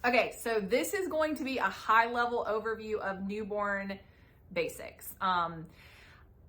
Okay, so this is going to be a high-level overview of newborn basics.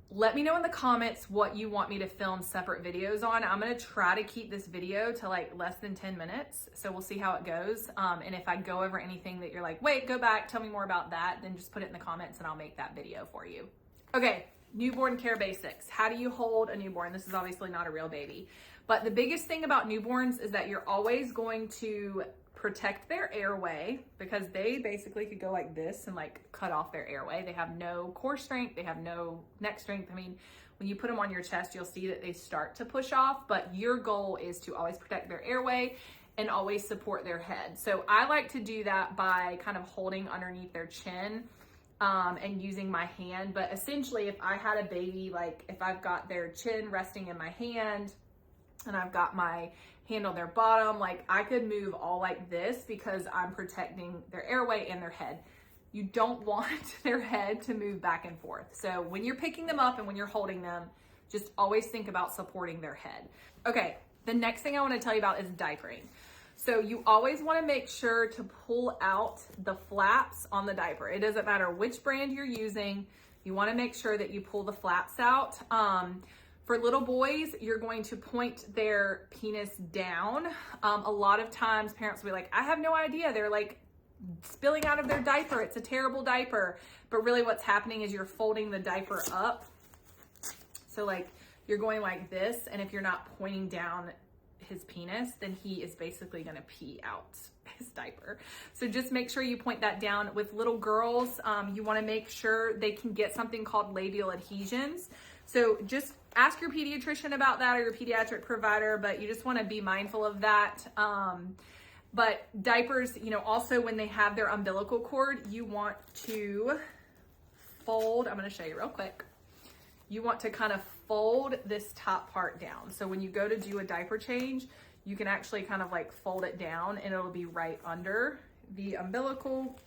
Let me know in the comments what you want me to film separate videos on. I'm gonna try to keep this video to like less than 10 minutes, so we'll see how it goes. And if I go over anything that you're like, wait, go back, tell me more about that, then just put it in the comments and I'll make that video for you. Okay, newborn care basics. How do you hold a newborn? This is obviously not a real baby, but the biggest thing about newborns is that you're always going to protect their airway, because they basically could go like this and like cut off their airway. They have no core strength, they have no neck strength. I mean, when you put them on your chest, you'll see that they start to push off, but your goal is to always protect their airway and always support their head. So I like to do that by kind of holding underneath their chin and using my hand. But essentially, if I had a baby, like if I've got their chin resting in my hand and I've got my hand on their bottom, like I could move all like this because I'm protecting their airway and their head. You don't want their head to move back and forth. So when you're picking them up and when you're holding them, just always think about supporting their head. Okay, the next thing I want to tell you about is diapering. So you always want to make sure to pull out the flaps on the diaper. It doesn't matter which brand you're using. You want to make sure that you pull the flaps out. For little boys, you're going to point their penis down. A lot of times parents will be like, I have no idea. They're like spilling out of their diaper. It's a terrible diaper. But really what's happening is you're folding the diaper up. So like you're going like this, and if you're not pointing down his penis, then he is basically gonna pee out his diaper. So just make sure you point that down. With little girls, you wanna make sure they can get something called labial adhesions. So just ask your pediatrician about that or your pediatric provider, but you just wanna be mindful of that. But diapers, you know, also when they have their umbilical cord, you want to fold, I'm gonna show you real quick. You want to kind of fold this top part down. So when you go to do a diaper change, you can actually kind of like fold it down and it'll be right under the umbilical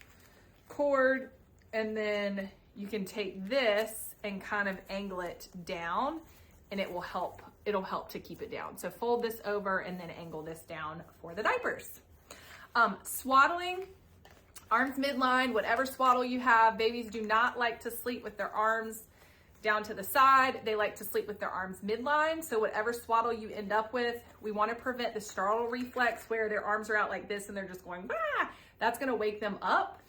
cord. And then you can take this and kind of angle it down and it'll help to keep it down. So fold this over and then angle this down for the diapers. Swaddling, arms midline, whatever swaddle you have. Babies do not like to sleep with their arms down to the side. They like to sleep with their arms midline. So whatever swaddle you end up with, we want to prevent the startle reflex where their arms are out like this and they're just going, bah! That's going to wake them up.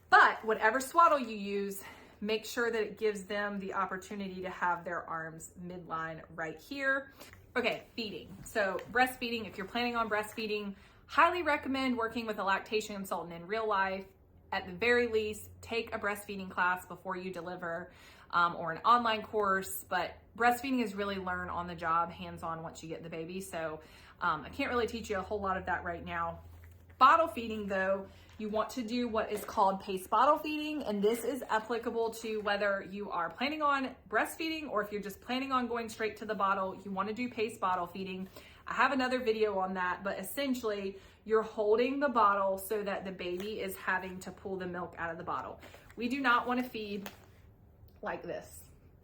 But whatever swaddle you use, make sure that it gives them the opportunity to have their arms midline right here. Okay, feeding. So breastfeeding, if you're planning on breastfeeding, highly recommend working with a lactation consultant in real life. At the very least, take a breastfeeding class before you deliver. Or an online course, but breastfeeding is really learn on the job, hands-on once you get the baby. So I can't really teach you a whole lot of that right now. Bottle feeding though, you want to do what is called pace bottle feeding. And this is applicable to whether you are planning on breastfeeding or if you're just planning on going straight to the bottle, you want to do pace bottle feeding. I have another video on that, but essentially you're holding the bottle so that the baby is having to pull the milk out of the bottle. We do not want to feed like this,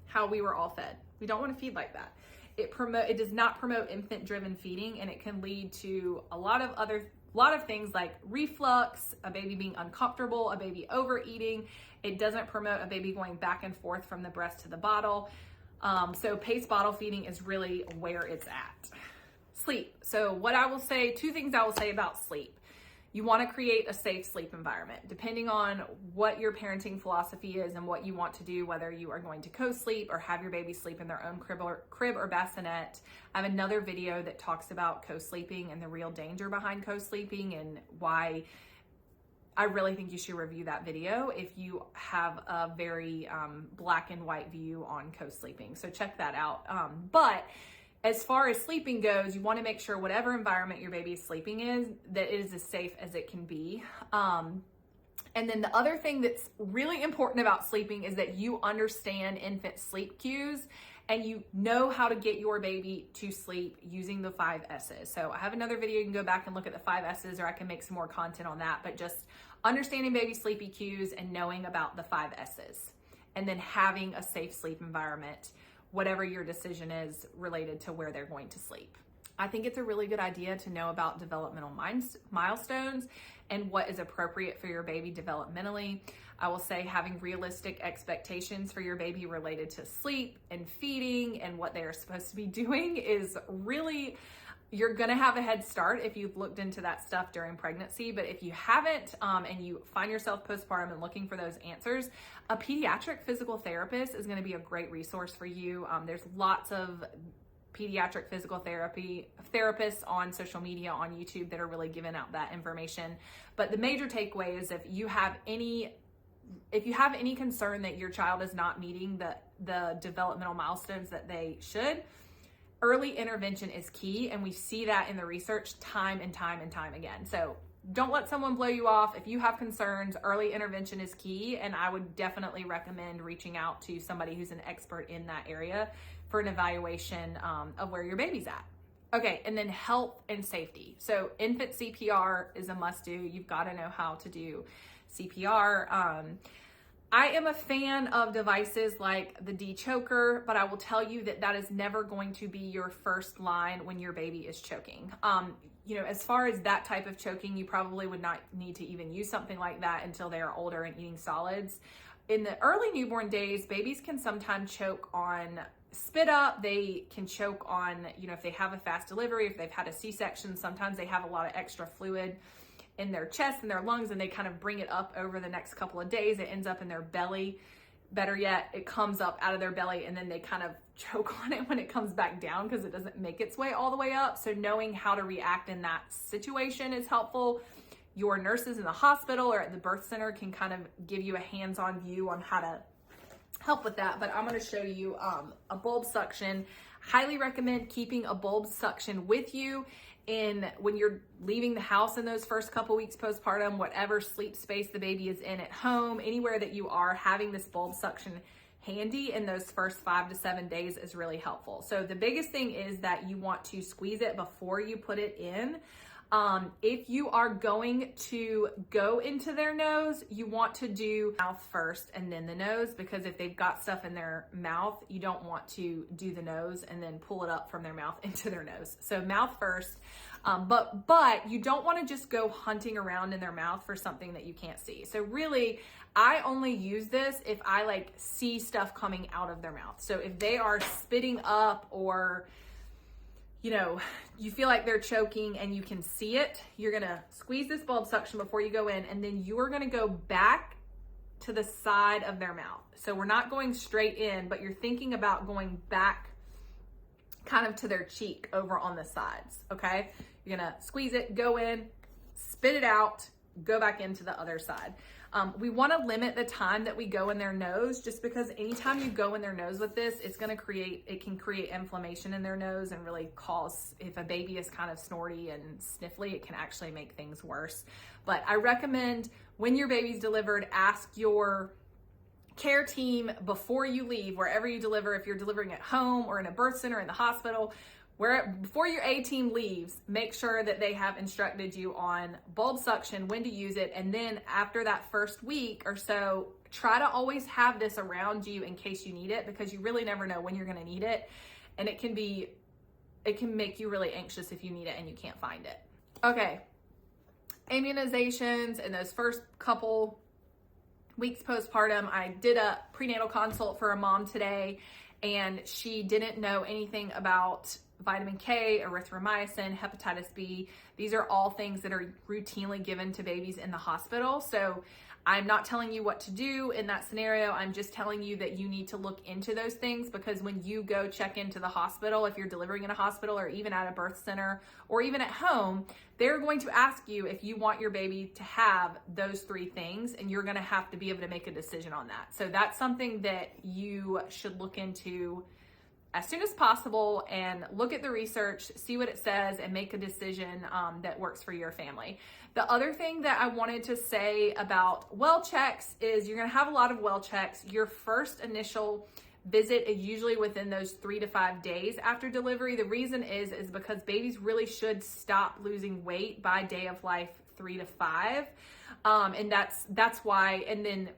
how we were all fed. We don't want to feed like that. It does not promote infant-driven feeding, and it can lead to a lot of things like reflux, a baby being uncomfortable, a baby overeating. It doesn't promote a baby going back and forth from the breast to the bottle. So pace bottle feeding is really where it's at. Sleep. So what I will say, two things I will say about sleep. You want to create a safe sleep environment. Depending on what your parenting philosophy is and what you want to do, whether you are going to co-sleep or have your baby sleep in their own crib or bassinet. I have another video that talks about co-sleeping and the real danger behind co-sleeping and why I really think you should review that video if you have a very black and white view on co-sleeping. So check that out. But as far as sleeping goes, you want to make sure whatever environment your baby is sleeping in, that it is as safe as it can be. And then the other thing that's really important about sleeping is that you understand infant sleep cues and you know how to get your baby to sleep using the 5 S's. So I have another video, you can go back and look at the 5 S's, or I can make some more content on that, but just understanding baby sleepy cues and knowing about the 5 S's, and then having a safe sleep environment, whatever your decision is related to where they're going to sleep. I think it's a really good idea to know about developmental milestones and what is appropriate for your baby developmentally. I will say having realistic expectations for your baby related to sleep and feeding and what they are supposed to be doing is really, you're gonna have a head start if you've looked into that stuff during pregnancy. But if you haven't, and you find yourself postpartum and looking for those answers, a pediatric physical therapist is gonna be a great resource for you. There's lots of pediatric physical therapy therapists on social media, on YouTube, that are really giving out that information. But the major takeaway is if you have any concern that your child is not meeting the developmental milestones that they should, early intervention is key, and we see that in the research time and time and time again. So don't let someone blow you off. If you have concerns, early intervention is key, and I would definitely recommend reaching out to somebody who's an expert in that area for an evaluation of where your baby's at. Okay, and then health and safety. So infant CPR is a must-do. You've got to know how to do CPR. I am a fan of devices like the D-choker, but I will tell you that that is never going to be your first line when your baby is choking. As far as that type of choking, you probably would not need to even use something like that until they are older and eating solids. In the early newborn days, babies can sometimes choke on spit up. They can choke on, if they have a fast delivery, if they've had a C-section, sometimes they have a lot of extra fluid in their chest and their lungs, and they kind of bring it up over the next couple of days. It ends up in their belly. Better yet, it comes up out of their belly, and then they kind of choke on it when it comes back down because it doesn't make its way all the way up. So knowing how to react in that situation is helpful. Your nurses in the hospital or at the birth center can kind of give you a hands-on view on how to help with that. But I'm going to show you a bulb suction. Highly recommend keeping a bulb suction with you when you're leaving the house in those first couple weeks postpartum, whatever sleep space the baby is in at home, anywhere that you are, having this bulb suction handy in those first 5 to 7 days is really helpful. So the biggest thing is that you want to squeeze it before you put it in. If you are going to go into their nose, you want to do mouth first and then the nose, because if they've got stuff in their mouth, you don't want to do the nose and then pull it up from their mouth into their nose. So mouth first, but you don't want to just go hunting around in their mouth for something that you can't see. So really, I only use this if I see stuff coming out of their mouth. So if they are spitting up, or you feel like they're choking and you can see it, you're gonna squeeze this bulb suction before you go in, and then you're gonna go back to the side of their mouth. So we're not going straight in, but you're thinking about going back kind of to their cheek over on the sides, okay? You're gonna squeeze it, go in, spit it out, go back into the other side. We want to limit the time that we go in their nose, just because anytime you go in their nose with this, it can create inflammation in their nose and really cause, if a baby is kind of snorty and sniffly, it can actually make things worse. But I recommend when your baby's delivered, ask your care team before you leave, wherever you deliver, if you're delivering at home or in a birth center, in the hospital, before your A team leaves, make sure that they have instructed you on bulb suction, when to use it, and then after that first week or so, try to always have this around you in case you need it, because you really never know when you're going to need it, and it can make you really anxious if you need it and you can't find it. Okay, immunizations in those first couple weeks postpartum. I did a prenatal consult for a mom today, and she didn't know anything about vitamin K, erythromycin, hepatitis B. These are all things that are routinely given to babies in the hospital. So I'm not telling you what to do in that scenario. I'm just telling you that you need to look into those things, because when you go check into the hospital, if you're delivering in a hospital or even at a birth center or even at home, they're going to ask you if you want your baby to have those 3 things, and you're going to have to be able to make a decision on that. So that's something that you should look into as soon as possible, and look at the research, see what it says, and make a decision that works for your family. The other thing that I wanted to say about well checks is you're going to have a lot of well checks. Your first initial visit is usually within those 3 to 5 days after delivery. The reason is because babies really should stop losing weight by day of life 3 to 5, and that's why. And then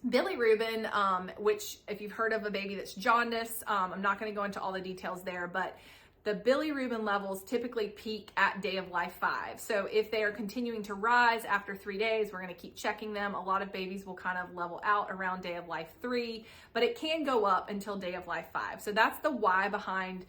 bilirubin, which if you've heard of a baby that's jaundice, I'm not going to go into all the details there, but the bilirubin levels typically peak at day of life 5. So if they are continuing to rise after 3 days, we're going to keep checking them. A lot of babies will kind of level out around day of life 3, but it can go up until day of life 5. So that's the why behind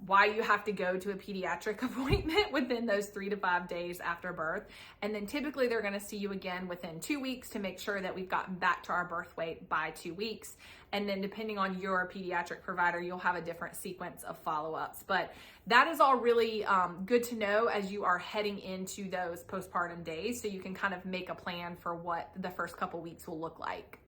why you have to go to a pediatric appointment within those 3 to 5 days after birth. And then typically they're going to see you again within 2 weeks to make sure that we've gotten back to our birth weight by 2 weeks. And then depending on your pediatric provider, you'll have a different sequence of follow-ups. But that is all really good to know as you are heading into those postpartum days, so you can kind of make a plan for what the first couple weeks will look like.